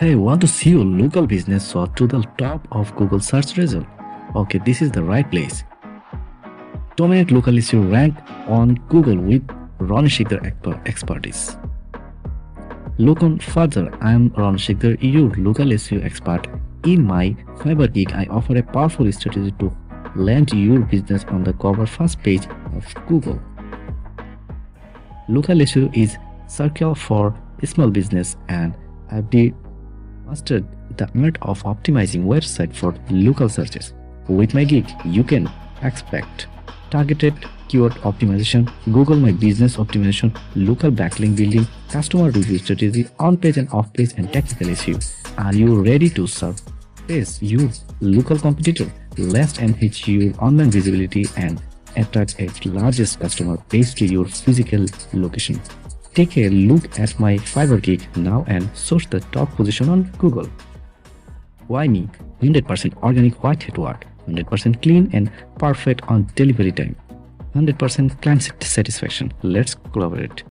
Hey, want to see your local business soar to the top of Google search result? Okay, this is the right place. Dominate local SEO rank on Google with Ron Shikhar expertise. Look on further. I am Ron Shikhar, your local SEO expert. In my Fiber Gig, I offer a powerful strategy to land your business on the cover first page of Google. Local SEO is circle for small business, and I've mastered the art of optimizing website for local searches. With my gig, you can expect targeted keyword optimization, Google My Business optimization, local backlink building, customer review strategy, on-page and off-page, and technical SEO. Are you ready to surpass your local competitor? Let's enhance your online visibility and attract a largest customer base to your physical location. Take a look at my Fiverr gig now and source the top position on Google. Why me? 100% organic white hat work, 100% clean and perfect on delivery time, 100% client satisfaction. Let's collaborate.